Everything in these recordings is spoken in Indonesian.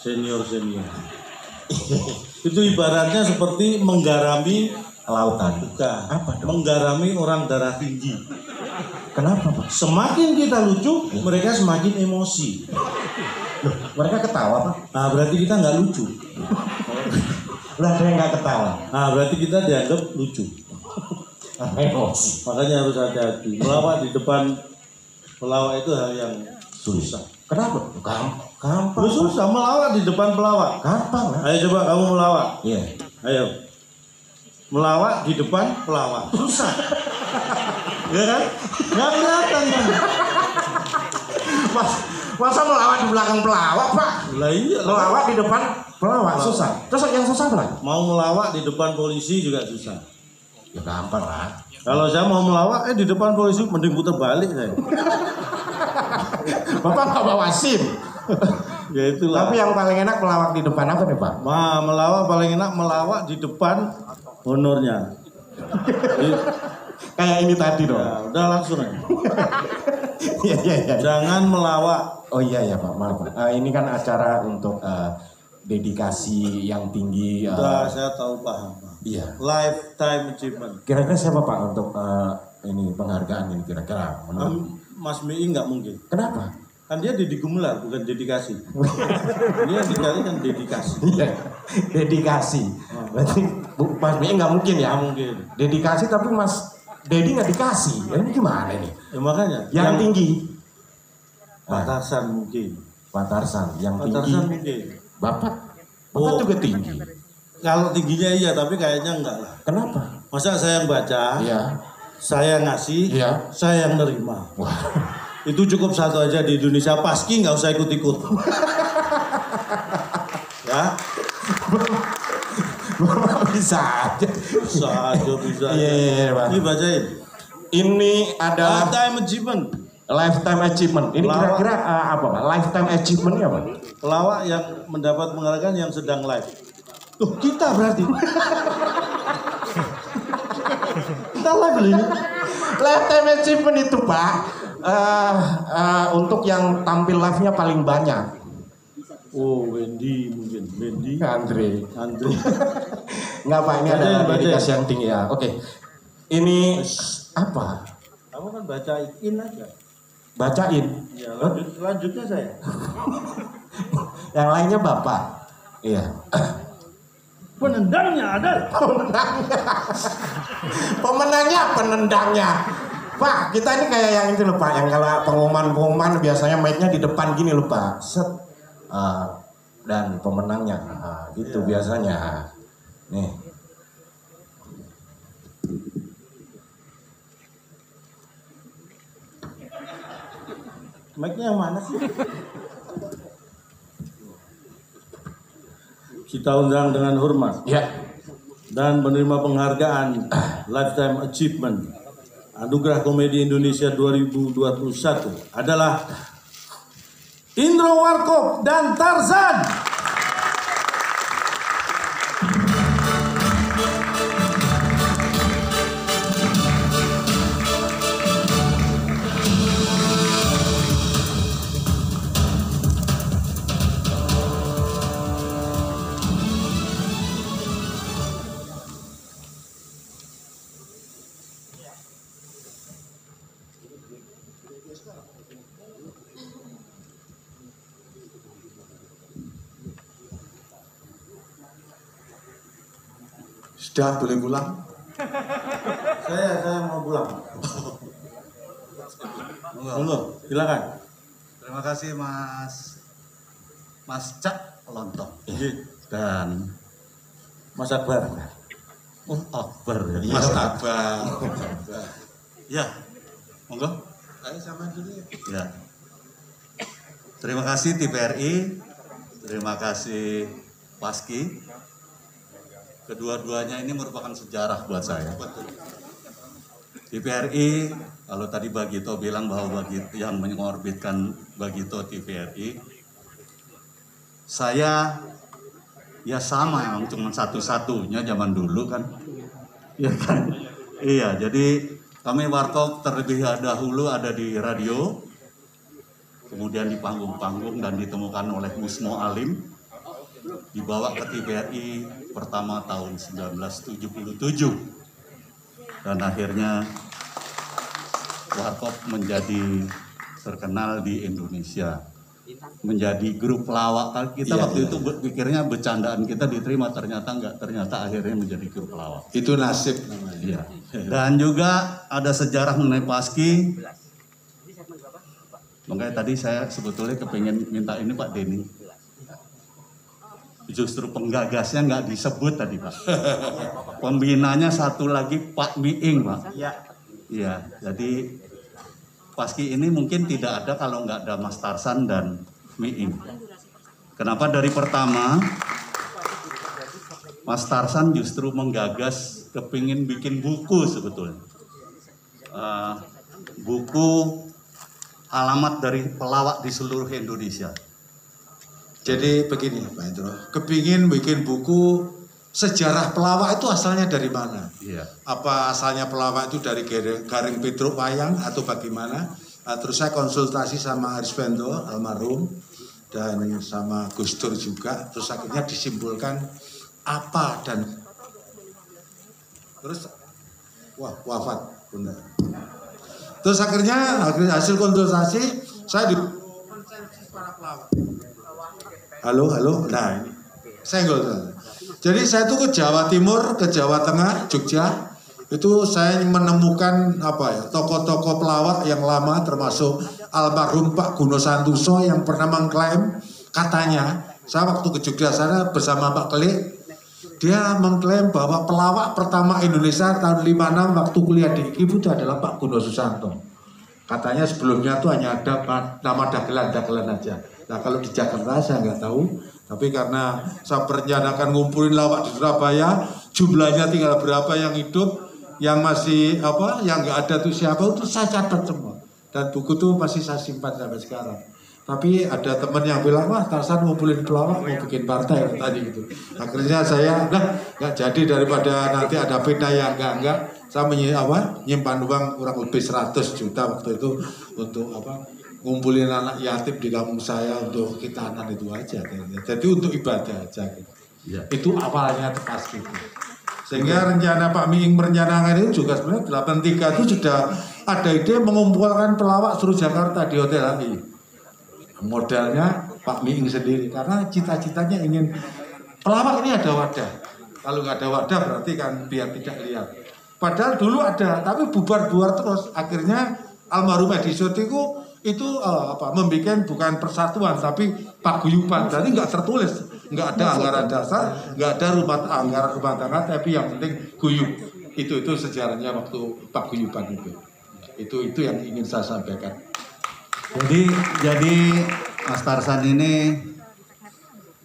Senior. Itu ibaratnya seperti menggarami lautan. bukan. Apa dong? Menggarami orang darah tinggi. Kenapa Pak? Semakin kita lucu, mereka semakin emosi. Loh, mereka ketawa Pak? Nah berarti kita nggak lucu. Lah ada yang nggak ketawa. Nah berarti kita dianggap lucu. Emosi. Makanya harus hati-hati. Melawak di depan pelawak itu hal yang susah. Kenapa? Gampang. Lu susah melawak di depan pelawak. Gampang lah. Ayo coba kamu melawak. Iya. Ayo. Melawak di depan pelawak. Susah. Ya kan? Nggak kelihatan kan? Masa melawak di belakang pelawak Pak? Lah iya. Melawak di depan pelawak susah. Terus yang susah apa? Mau melawak di depan polisi juga susah. Ya gampang lah. Kalau saya mau melawak, di depan polisi mending putar balik saya. Bapak nggak bawa SIM. Ya itulah. Tapi yang paling enak melawak di depan apa nih Pak? Melawak paling enak melawak di depan honornya. Kayak ini tadi dong. Ya, udah langsung aja. Iya. Jangan melawak. Oh iya Pak, maaf Pak. Ini kan acara untuk dedikasi yang tinggi. Udah saya tahu paham. Iya. Lifetime achievement. Kira-kira siapa Pak untuk ini penghargaan ini kira-kira? Mas Mi nggak mungkin. Kenapa? Kan dia Deddy Gumelar bukan dedikasi. Dia yang dikali kan dedikasi. Iya. Dedikasi. Berarti Mas B nggak mungkin ya? Nggak mungkin. Dedikasi tapi Mas Dedi nggak dikasih. Ini gimana nih? Ya makanya. Yang tinggi. Pak Tarsan mungkin. Pak Tarsan yang Pak tinggi. Tarsan mungkin. Bapak Oh. juga tinggi. Kalau tingginya iya, tapi kayaknya enggak lah. Kenapa? Masa saya yang baca, Iya. saya ngasih, Iya. saya yang nerima. Wah. Itu cukup satu aja di Indonesia. Paski nggak usah ikut-ikut. Ya, Bapak bisa aja. bisa. Iya, Pak. Ini bacain. Ini adalah Lifetime achievement. lifetime achievement. Ini Pelawak. kira-kira apa Pak? Lifetime achievementnya apa? Pelawak yang mendapat penghargaan yang sedang live. Tuh, kita berarti. Kita live loh ini. Lifetime achievement itu Pak, untuk yang tampil live-nya paling banyak. Oh, Wendy mungkin. Wendy. Andre. Nggak Pak, ini Bacain, ada bacain. dedikasi yang tinggi ya. Oke. Ini apa? Kamu kan bacain aja. Bacain. Ya, lanjutnya saya. Yang lainnya Bapak. Iya. Penendangnya ada. Pemenangnya penendangnya. Pak, kita ini kayak yang itu loh Pak, yang kalau pengumuman biasanya mic-nya di depan gini loh Pak. Set. Dan pemenangnya. Gitu biasanya. Nih. Mic-nya yang mana sih? Kita undang dengan hormat Ya. dan menerima penghargaan Lifetime Achievement Anugerah Komedi Indonesia 2021 adalah Indro Warkop dan Tarzan. Sudah boleh pulang? Saya mau pulang. Monggo, silakan. Terima kasih Mas Cak Lontong Iya. dan Mas Akbar. Oh Akbar ya. Mas Akbar. Ya, monggo. Ayo sama dulu ya. Ya. Terima kasih TVRI, terima kasih Paski. Kedua-duanya ini merupakan sejarah buat saya. TVRI, kalau tadi Bagito bilang bahwa Bagito yang mengorbitkan Bagito TVRI, saya ya sama, emang cuma satu-satunya zaman dulu kan, ya kan? Iya, jadi kami Warkop terlebih dahulu ada di radio, kemudian di panggung-panggung dan ditemukan oleh Musmo Alim. dibawa ke TVRI pertama tahun 1977 dan akhirnya Warkop menjadi terkenal di Indonesia, menjadi grup pelawak. Kita waktu itu pikirnya bercandaan kita diterima, ternyata enggak, ternyata akhirnya menjadi grup pelawak. Itu nasib namanya. Iya. Dan juga ada sejarah mengenai Paski. Makanya tadi saya sebetulnya kepingin minta ini Pak Denny. Justru penggagasnya nggak disebut tadi Pak. Pembinanya satu lagi Pak Miing Pak. Iya. Jadi Paski ini mungkin tidak ada kalau nggak ada Mas Tarsan dan Miing. Kenapa dari pertama Mas Tarsan justru menggagas kepingin bikin buku sebetulnya. Buku alamat dari pelawak di seluruh Indonesia. Jadi begini Pak Hendro, kepingin bikin buku sejarah pelawak itu asalnya dari mana? Iya. Apa asalnya pelawak itu dari Garing Petruk Wayang atau bagaimana? Terus saya konsultasi sama Ariswendo almarhum dan sama Gus Dur juga. Terus akhirnya disimpulkan apa dan terus wafat Bunda. Terus akhirnya hasil konsultasi saya di konsensus para pelawak. Halo, nah ini senggol. Jadi saya tuh ke Jawa Timur, ke Jawa Tengah, Jogja, itu saya menemukan tokoh-tokoh pelawak yang lama termasuk almarhum Pak Guno Santoso yang pernah mengklaim katanya, saya waktu ke Jogja sana bersama Pak Klik, dia mengklaim bahwa pelawak pertama Indonesia tahun 56 waktu kuliah di IKIP itu adalah Pak Guno Susanto. Katanya sebelumnya tuh hanya ada nama dagelan aja. Nah kalau di Jakarta saya nggak tahu, tapi karena saya berencanakan ngumpulin lawak di Surabaya, jumlahnya tinggal berapa yang hidup, yang masih yang nggak ada tuh siapa, itu saya catat semua. Dan buku tuh masih saya simpan sampai sekarang. Tapi ada teman yang bilang, wah Tarsan ngumpulin pelawak mau bikin partai tadi gitu. Akhirnya saya nggak jadi, daripada nanti ada pena yang enggak. Saya nyimpan uang kurang lebih 100 juta waktu itu untuk ngumpulin anak yatim di kampung saya untuk khitanan itu aja. Jadi untuk ibadah aja gitu. Ya. Itu awalnya Paski itu. Sehingga rencana Pak Miing merencanakan itu juga sebenarnya 83 itu sudah ada ide mengumpulkan pelawak seluruh Jakarta di Hotel HI. Modalnya Pak Miing sendiri karena cita-citanya ingin pelawak ini ada wadah. Kalau nggak ada wadah berarti kan biar tidak lihat. Padahal dulu ada, tapi bubar-bubar terus. Akhirnya almarhum Edi Soetiku itu membuat bukan persatuan tapi paguyuban. Jadi nggak tertulis, nggak ada anggaran dasar, nggak ada anggaran rumah tangga, tapi yang penting guyub. Itu sejarahnya waktu paguyuban itu. Itu yang ingin saya sampaikan. Jadi Mas Tarsan ini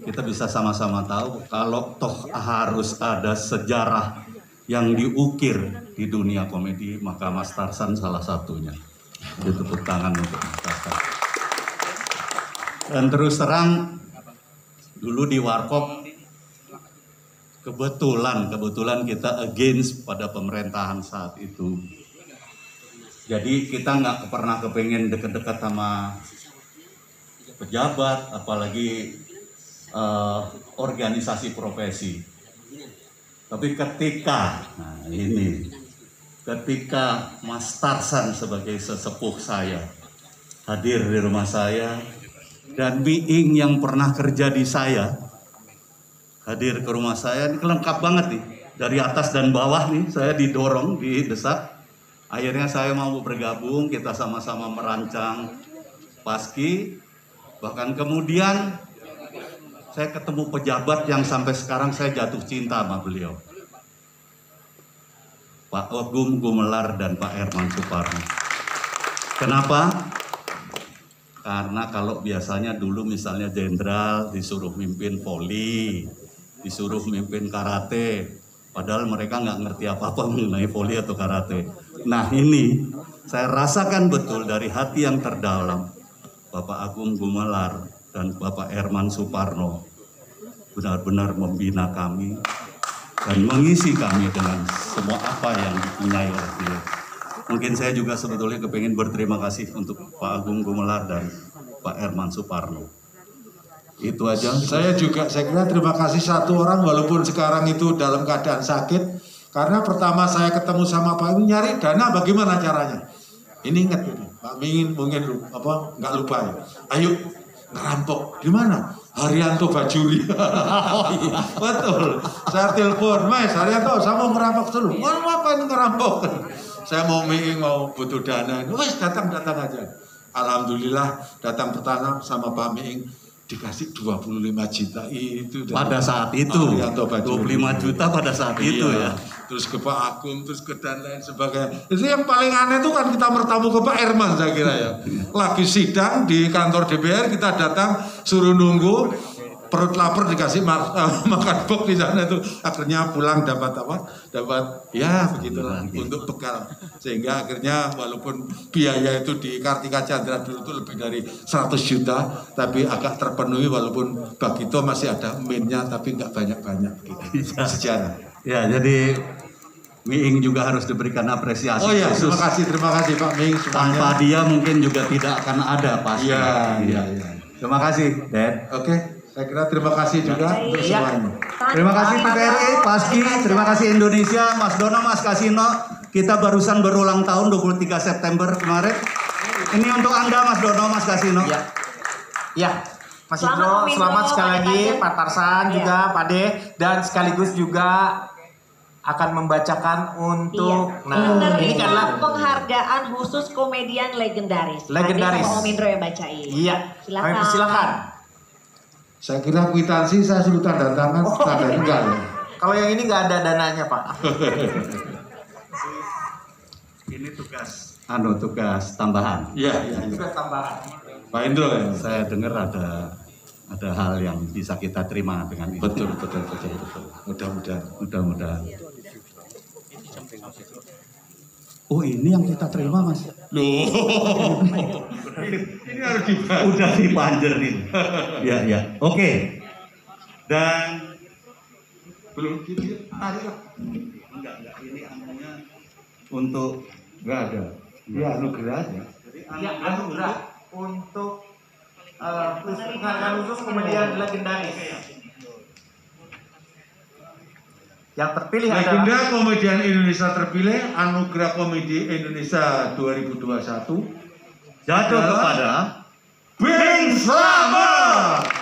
kita bisa sama-sama tahu kalau toh harus ada sejarah yang diukir di dunia komedi, maka Mas Tarsan salah satunya. Tepuk tangan untuk Mas Tarsan. Dan terus terang, dulu di Warkop kebetulan kita against pada pemerintahan saat itu. Jadi kita nggak pernah kepengen deket-deket sama pejabat, apalagi organisasi profesi. Tapi ketika Mas Tarsan sebagai sesepuh saya hadir di rumah saya dan Miing yang pernah kerja di saya hadir ke rumah saya, ini lengkap banget nih, dari atas dan bawah nih saya didorong, didesak. Akhirnya saya mau bergabung, kita sama-sama merancang Paski. Bahkan kemudian saya ketemu pejabat yang sampai sekarang saya jatuh cinta sama beliau. Pak Agung Gumelar dan Pak Herman Suparno. Kenapa? Karena kalau biasanya dulu misalnya jenderal disuruh mimpin voli, disuruh mimpin karate, padahal mereka nggak ngerti apa-apa mengenai voli atau karate. Nah ini saya rasakan betul dari hati yang terdalam Bapak Agung Gumelar dan Bapak Herman Suparno benar-benar membina kami dan mengisi kami dengan semua apa yang dipunyai oleh beliau. Mungkin saya juga sebetulnya kepingin berterima kasih untuk Pak Agung Gumelar dan Pak Herman Suparno. Itu aja. Saya kira terima kasih satu orang walaupun sekarang itu dalam keadaan sakit. Karena pertama saya ketemu sama Pak Ming nyari dana bagaimana caranya. Ini ingat ini, Pak Ming mungkin nggak lupa ya. Ayo ngerampok di mana? Haryanto Bajuri. Oh, iya. Betul. Saya telepon, Mas Haryanto, saya mau ngerampok dulu. Mau apa ini ngerampok? Saya mau butuh dana. Wes datang aja. Alhamdulillah datang pertama sama Pak Ming dikasih 25 juta itu pada saat itu. 25 juta pada saat itu ya. Terus ke Pak Agung, terus ke dan lain sebagainya. Itu yang paling aneh itu kan kita bertamu ke Pak Herman saya kira ya. Lagi sidang di kantor DPR kita datang suruh nunggu, perut lapar dikasih makan box di sana itu. Akhirnya pulang dapat ya begitulah untuk bekal. Sehingga akhirnya walaupun biaya itu di Kartika Chandra dulu itu lebih dari 100 juta, tapi agak terpenuhi walaupun Bagito masih ada minnya tapi nggak banyak-banyak gitu. Sejarah. Ya, jadi Miing juga harus diberikan apresiasi. Oh ya, terima kasih Pak Ming. Tanpa dia mungkin juga tidak akan ada pasti. Iya. Terima kasih, Dad. Oke, saya kira terima kasih juga untuk semuanya. Terima kasih PPRI, Paski, terima kasih Indonesia, Mas Dono, Mas Kasino. Kita barusan berulang tahun 23 September kemarin. Ini untuk Anda, Mas Dono, Mas Kasino. Ya. Mas Indro, selamat sekali lagi Pak Tarsan juga, Pak De, dan sekaligus juga akan membacakan untuk ini adalah penghargaan khusus komedian legendaris. Legendaris. Pak Om Indro yang bacain. Iya. Silakan. Saya kira kwitansi saya suruh tanda tangan, tanda enggak ya. Kalau yang ini nggak ada dananya Pak. Ini tugas tambahan. Iya. Tugas tambahan. Pak Indro ya. Saya dengar ada hal yang bisa kita terima dengan itu. Betul. Mudah-mudahan. Oh, ini yang kita terima, Mas. Loh. Ini harus dibantu. Udah dipanjerin. Ya. Oke. Dan Belum tarik. enggak ini anunya untuk Enggak ada. Ya anugerah aja. Ya, anugerah untuk penghargaan khusus komedian legendaris. Yang terpilih Legenda adalah komedian Indonesia terpilih Anugerah Komedi Indonesia 2021 jatuh kepada Bing Slamet.